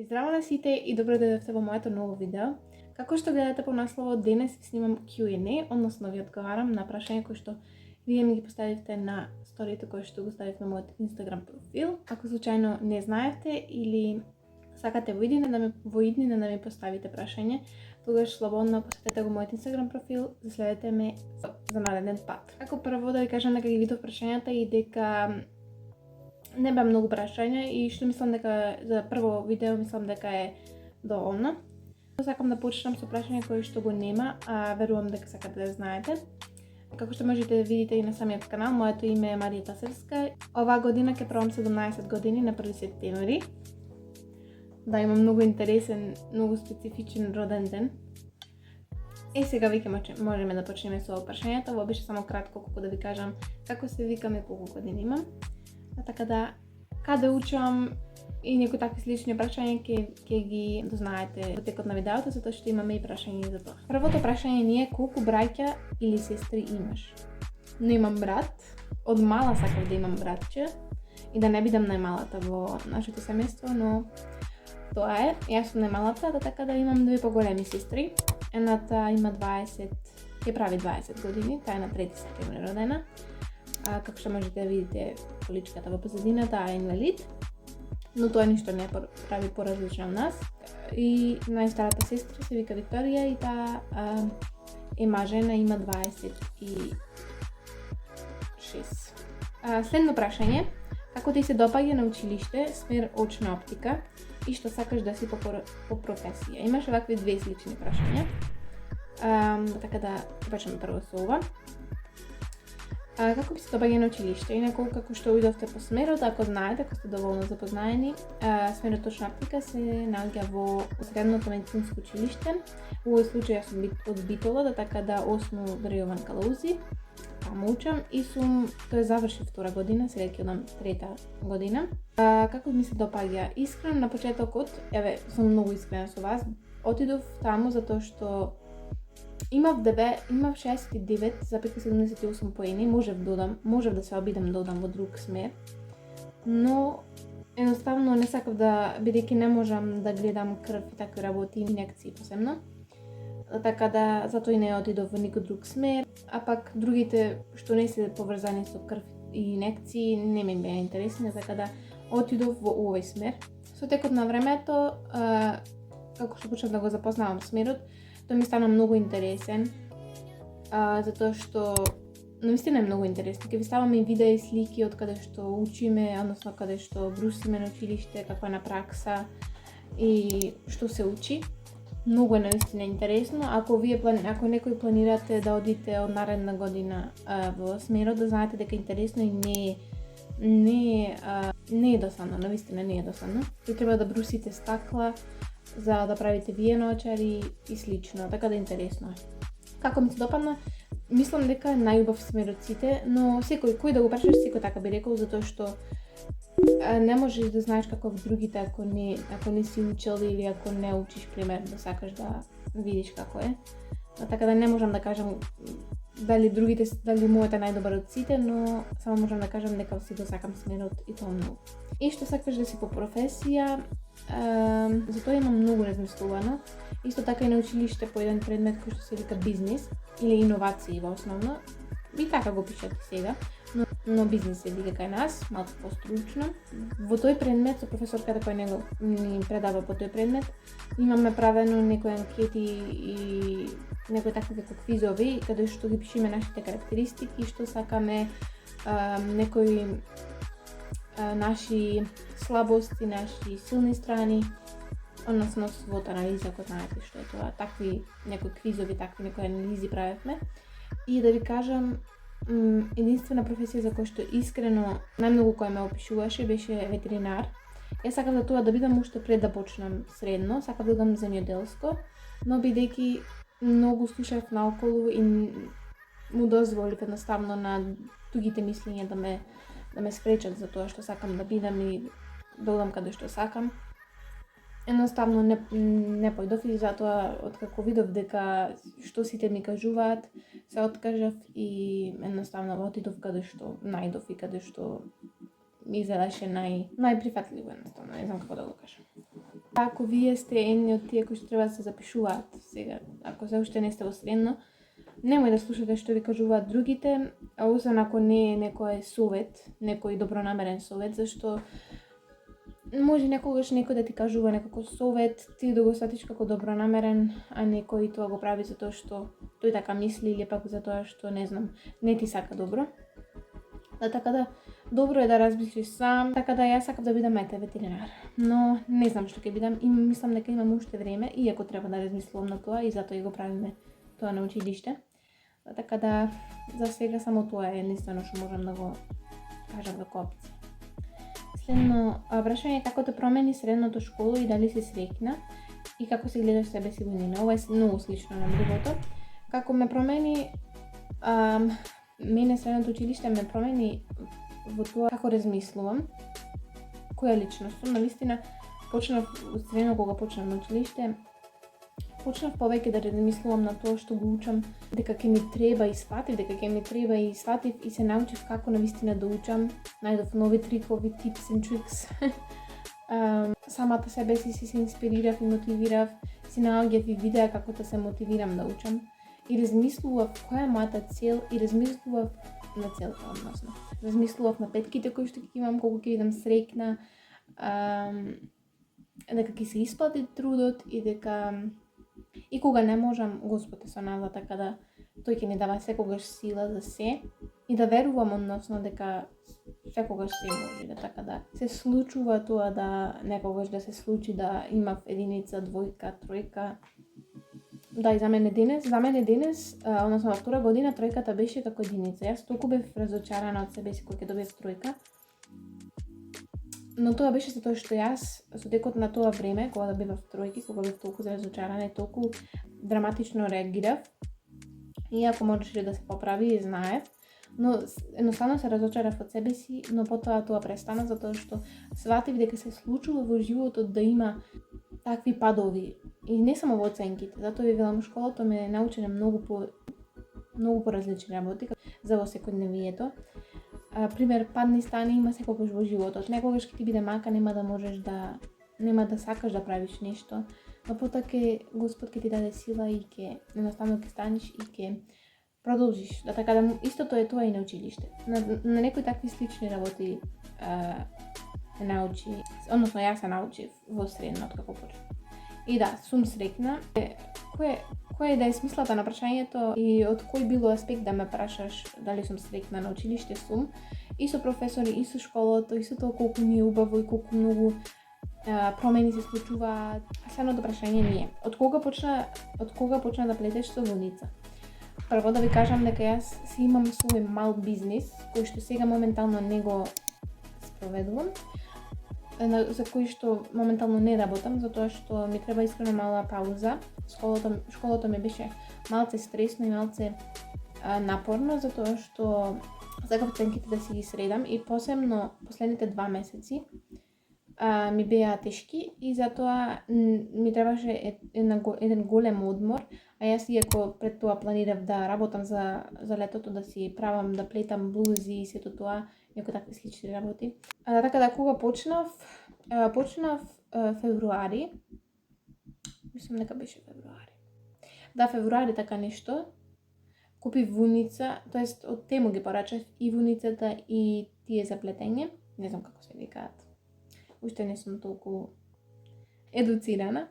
Здраво на сите и добро дојдовте во моето ново видео. Како што гледате по насловот, денес ви снимам Q&A, односно ви одговарам на прашања кои што вие ми ги поставивте на сториите кои што го ставив на мојот Instagram профил. Ако случајно не знаевте или сакате во иднина да ми поставите прашање, тогаш слободно посетете го мојот Instagram профил, заследете ме за нареден пат. Како прво да ви кажам дека ги видов прашањата и дека не беа многу прашања и што мислам дека за прво видео мислам дека е доволно. Сакам да почнам со прашање кои што го нема, а верувам дека сакате да знаете. Како што можете да видите и на самиот канал, моето име е Марија Тасевска. Оваа година ќе правам 17 години на 1 септември. Да, имам многу интересен, многу специфичен роден ден. Сега веќе можеме да почнеме со прашањата. Обично само кратко колку да ви кажам како се викам и колку години имам. Така да, каде учам и некои такви слични прашања ќе ги дознаете во текот на видеото, затоа што имаме и прашање за тоа. Првото прашање ни е колку браќа или сестри имаш? Но имам брат, од мала сакав да имам братче и да не бидам најмалата во нашето семејство, но тоа е. Јас сум најмалата, така да имам две поголеми сестри. Едната има 20, ќе прави 20 години, таа е на 3 септември родена. Како што можете да видите количката во позадината е инвалид, но тоа ништо не прави поразлична од нас. И најстарата сестра се вика Викторија и таа е мажена, има 26. Следно прашање, како ти се допаѓа на училиште смер очна оптика и што сакаш да си по професија? Имаш вакви две слични прашања. Така да почнеме прво со ова. Како би се допаѓа на училиште? Инаку, како што уидовте по смерот, ако знаете, ако сте доволно запознаени, смерот очна оптика се наоѓа во средното медицинско училиште. Во овој случај јас сум од Битола, така да 8 Државен Калаузи, таму учам и сум, завршив втора година, сега ќе одам трета година. Како ми се допаѓа? Искрено на почетокот, сум многу искрена со вас, отидов таму затоа што имав 69,78 поени, можев да се обидам да одам во друг смер, но едноставно не сакав да, бидејќи не можам да гледам крв и такви работи, инјекции посебно, така да затоа и не отидов во никој друг смер, а пак другите што не се поврзани со крв и инјекции не ми беа интересни, така да отидов во овој смер. Со текот на времето, како што почнав да го запознавам смерот, тој ми стана многу интересен, затоа што наистина е многу интересно. Ќе ви ставам и видеа и слики од каде што учиме, односно каде што брусиме на училиште, каква е на пракса и што се учи. Многу е наистина интересно. Ако некој планирате да одите од наредна година во смерот, да знаете дека е интересно и не е досадно, наистина не е досадно. Тој треба да брусите стакла, за да правите виеночари и слично, така да интересно е. Како ми се допадна? Мислам дека е најубав смер од сите, но кој да го прашаш, секој така би рекол, затоа што не можеш да знаеш како другите ако не си учел или ако не учиш, пример, да сакаш да видиш како е. Така да не можам да кажам дали мојот е најдобар од сите, но само можам да кажам дека си го сакам смерот и тоа многу. И што сакаш да си по професија? За тоа имам многу размислувано. Исто така и на училиште по еден предмет кој што се вика бизнис или иновации во основно. И така го пишат и сега, но бизнис се вика кај нас, малку постручно. Во тој предмет со професорката која ни предава по тој предмет, имаме правено некои анкети и некои такви како квизови, каде што ги пишеме нашите карактеристики, што сакаме, некои наши слабости, наши силни страни, односно свот анализа, ако знаете што е тоа, такви некои квизови, такви некои анализи правевме. И да ви кажам, единствена професија за која што искрено најмногу која ме опишуваше беше ветеринар. Јас сакав да тоа да бидам уште пред да почнам средно, сакав да бидам земјоделско, но бидејќи многу слушав наоколу и му дозволив едноставно на тугите мислења да ме спречат за тоа што сакам да бидам и да одам каде што сакам. Едноставно не појдов и затоа откако видов дека што сите ми кажуваат, се откажав и едноставно отидов каде што најдов и каде што ми изгледаше најприфатливо, едноставно, не знам како да го кажам. Ако вие сте едни од тие кои што треба да се запишуваат сега, ако се уште не сте во средно, немој да слушате што ви кажуваат другите, а освен ако не е некој совет, некој добронамерен совет, зашто може некогаш некој да ти кажува некако совет, ти да го сватиш како добронамерен, а некој тоа го прави затоа што тој така мисли или пак затоа што не знам, не ти сака добро. Така да добро е да размислиш сам, така да јас сакам да бидам ветеринар, но не знам што ќе бидам и мислам дека имам уште време, иако треба да размислувам на тоа и затоа и го правиме тоа на училиште. Така да за сега само тоа е единствено што можам да го кажам како опција. Следно прашање е како те промени средното школо и дали си среќна и како се гледаш себе си во нина. Ова е многу слично на другото. Како ме промени мене средното училиште ме промени во тоа како размислувам, која личност сум. Навистина почнав од средно кога почнав на училиште, почнав повеќе да размислувам на тоа што го учам, дека ќе ми треба и сватив и се научив како навистина да учам, најдов нови трикови, tips and tricks. Самата себе си се инспирирав и мотивирав, си наоѓав и видеа како да се мотивирам да учам и размислував која е мојата цел и размислував на целта, односно. Размислував на петките кои што ќе имам, колку ќе бидам среќна, дека ќе се исплати трудот и дека и кога не можам, Господ е со нас, така да тој ќе ни дава секогаш сила за се и да верувам, односно дека секогаш се може, да така да се случува тоа да некогаш да се случи да имав единица, двојка, тројка. Да, и за мене денес, односно во втора година тројката беше како единица. Јас толку бев разочарана од себе си кога ќе добиев тројка. Но тоа беше затоа што јас со текот на тоа време, кога добивав тројки, кога бев толку разочарана и толку драматично реагирав, иако можеше да се поправи, знаев, но едноставно се разочарав од себе си, но потоа тоа престана затоа што сватив дека се случува во животот да има такви падови и не само во оценките. Затоа ви велам, школата ме научи на многу по различни работи за во секојдневието. Пример, падни стани има секогаш во животот. Некогаш ќе ти биде мака, нема да сакаш да правиш нешто, но потоа Господ ќе ти даде сила и едноставно ќе станеш и ќе продолжиш. Да така да истото е тоа и на училиште. На некои такви слични работи се научи, односно јас се научив во средно како почнав. И да, сум среќна. Кој е да е смислата на прашањето и од кој било аспект да ме прашаш дали сум среќна на училиште, сум и со професори, и со школото, и со тоа колку ми е убаво и колку многу промени се случуваат. Следното прашање ми е, од кога почна да плетеш со вуница? Прво да ви кажам дека јас си имам свој мал бизнис, кој што сега моментално не го спроведувам, за кој што моментално не работам, затоа што ми треба искрено мала пауза. Школото ми беше малце стресно и малце напорно, затоа што сакав оценките да си ги средам и посебно последните 2 месеци ми беа тешки и затоа ми требаше еден голем одмор, а јас иако пред тоа планирав да работам за летото, да си правам, да плетам блузи и сето тоа, некои такви слични работи. Така да кога почнав февруари, мислам дека беше февруари. Да, февруари така нешто. Купив вуница, тоест од Тему ги порачав и вуницата и тие за плетење, не знам како се викаат. Уште не сум толку едуцирана.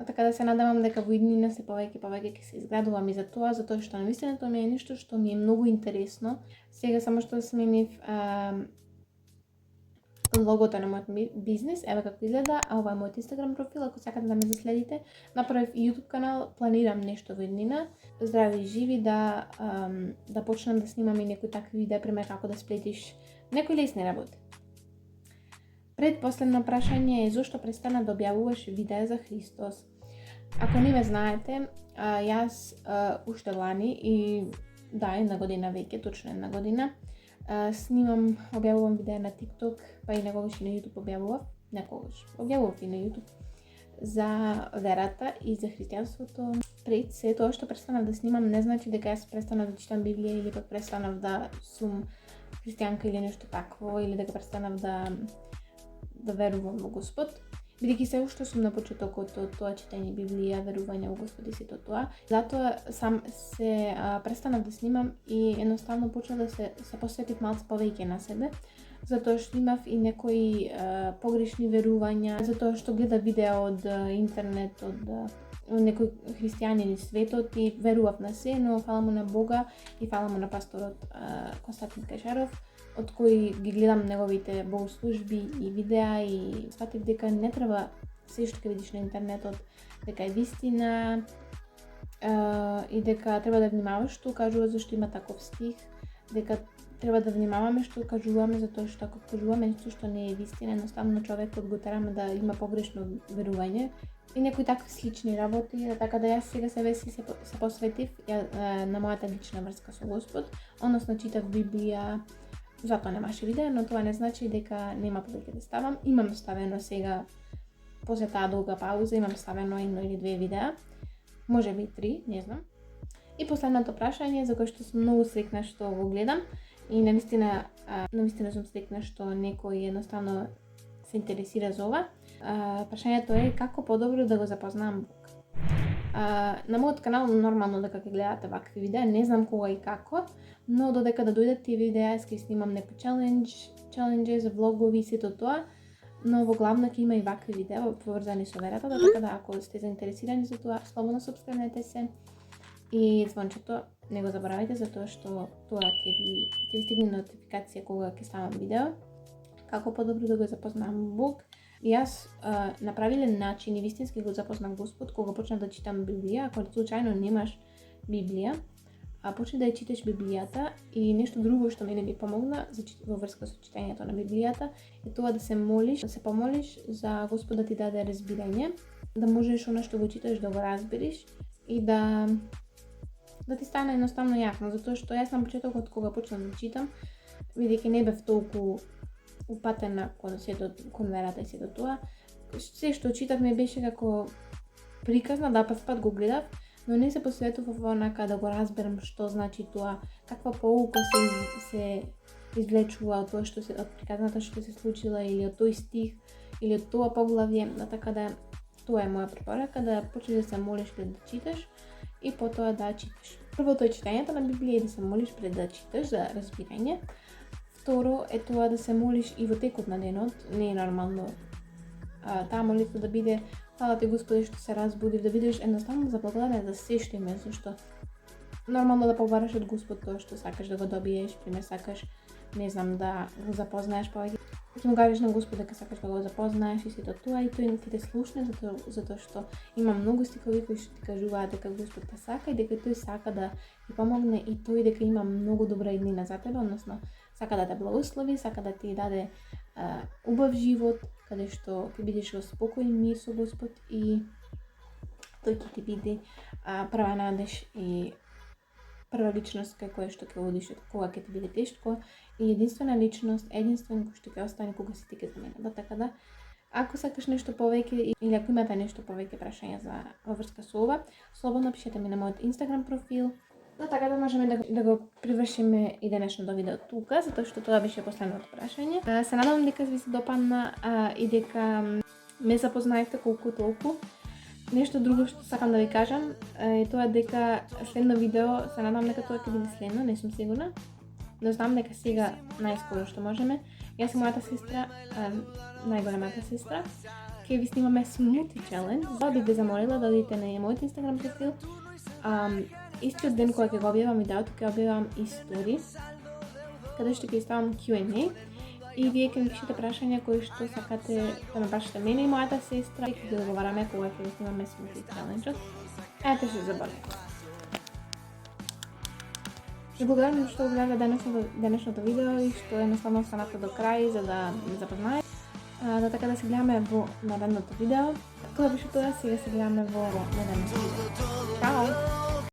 Така да се надевам дека во иднина се повеќе ќе се изградувам и за тоа, затоа што навистина тоа ми е нешто што ми е многу интересно. Сега само што сменив логото на мојот бизнис, еве како изгледа, а ова е мојот Instagram профил, ако сакате да ме заследите. Направив YouTube канал, планирам нешто во иднина, здрави и живи, да почнам да снимам и некои такви видеа, пример како да сплетиш некои лесни работи. Предпоследно прашање е зошто престана да објавуваш видеа за Христос. Ако не ме знаете, јас уште лани и да, една година веќе, точно една година, објавувам видеа на TikTok, па и некогаш и на YouTube објавував и на YouTube за верата и за христијанството. Пред се тоа што престанав да снимам не значи дека јас престанав да читам Библија или пак престанав да сум христијанка или нешто такво, или дека престанав да верувам во Господ. Бидејќи се уште сум на почетокот од тоа читање Библија, верување во Господ и сето тоа. Затоа сам се престанав да снимам и едноставно почнав да се посветив малку повеќе на себе, затоа што имав и некои погрешни верувања, затоа што гледав видеа од интернет, од некои христијани низ светот и верував на се, но фала му на Бога и фала му на пасторот Константин Кајшаров, од кои ги гледам неговите богослужби и видеа и сватив дека не треба се што ќе видиш на интернетот дека е вистина и дека треба да внимаваш што кажува, зашто има таков стих, дека треба да внимаваме што кажуваме, затоа што ако кажуваме нешто што не е вистина, едноставно човекот го тераме да има погрешно верување и некои такви слични работи, така да јас сега себе си се посветив на мојата лична врска со Господ, односно читав Библија. Затоа немаше видео, но тоа не значи дека нема повеќе да ставам. Имам ставено сега, после таа долга пауза, имам ставено едно или две видеа, може би 3, не знам. И последното прашање, за кое што сум многу среќна што го гледам и навистина сум среќна што некој едноставно се интересира за ова. Прашањето е како подобро да го запознам Бог. На мојот канал нормално дека ќе гледате вакви видеа, не знам кога и како, но додека да дојдат тие видеа, ќе снимам некои челенџи, влогови и сето тоа, но во главно ќе има и вакви видеа поврзани со верата, така да ако сте заинтересирани за тоа, слободно сопскрибнете се и звончето не го заборавајте, затоа што тоа ќе ви стигне нотификација кога ќе ставам видео. Како подобро да го запознам Бог. И јас на правилен начин и вистински го запознав Господ кога почнав да читам Библија. Ако случајно немаш Библија, почни да ја читаш Библијата и нешто друго што мене ми помогна во врска со читањето на Библијата е тоа да се помолиш за Господ да ти даде разбирање, да можеш она што го читаш да го разбериш и да ти стане едноставно јасно, затоа што јас на почетокот кога почнав да читам, бидејќи не бев толку упатена кон верата и сето тоа, се што читав ми беше како приказна, да пат го гледав, но не се посветував онака да го разберам што значи тоа, каква поука се извлечува од тоа што се од приказната што се случила или од тој стих или од тоа поглавје, така да тоа е моја препорака, да почнеш да се молиш пред да читаш и потоа да читаш. Првото е читањето на Библија и да се молиш пред да читаш за разбирање. Второ е тоа да се молиш и во текот на денот, не е нормално таа молитва да биде фала ти Господи што се разбудив, да бидеш едноставно заблагодарен за се што има, зашто нормално да побараш од Господ тоа што сакаш да го добиеш, пример сакаш, не знам, да го запознаеш повеќе. Ќе му кажеш на Господ дека сакаш да го запознаеш и сето тоа и тој ти те слушне затоа што има многу стихови кои што ти кажуваат дека Господ те сака и дека тој сака да ти помогне и тој дека има многу добра иднина за тебе, односно сака да те благослови, сака да ти даде убав живот, каде што ќе бидеш во спокој и мир со Господ и тој ќе ти биде прва надеж и прва личност кај која што ќе одиш кога ќе ти биде тешко и единствена личност, единствен кој што ќе остане кога си ти ќе замине. Така да, ако сакаш нешто повеќе или ако имате нешто повеќе прашања во врска со ова, слободно пишете ми на мојот Инстаграм профил. Така да можеме да го привршиме и денешното видео тука, затоа што тоа беше последното прашање. Се надевам дека ви се допадна и дека ме запознаевте колку толку. Нешто друго што сакам да ви кажам е тоа дека следно видео, се надам дека тоа ќе биде следно, не сум сигурна. Но знам дека сега најскоро што можеме. Јас и мојата сестра, најголемата сестра, ќе ви снимаме смути челендж. Да би ве замолила да одите на мојот Инстаграм профил. Истиот ден кога ќе го објавам видеото, ќе објавам и стори, каде што ќе ставам Q&A и вие ќе ми пишете прашања кои што сакате да ме прашате мене и мојата сестра и ќе ги договараме кога ќе снимаме смути челенџот. Ете што забавно. Ви благодарам што гледате денешното видео и што едноставно останавте до крај за да ме запознаете. Така да се гледаме во наредното видео. Тоа беше тоа, сега се гледаме во наредното видео. Чао!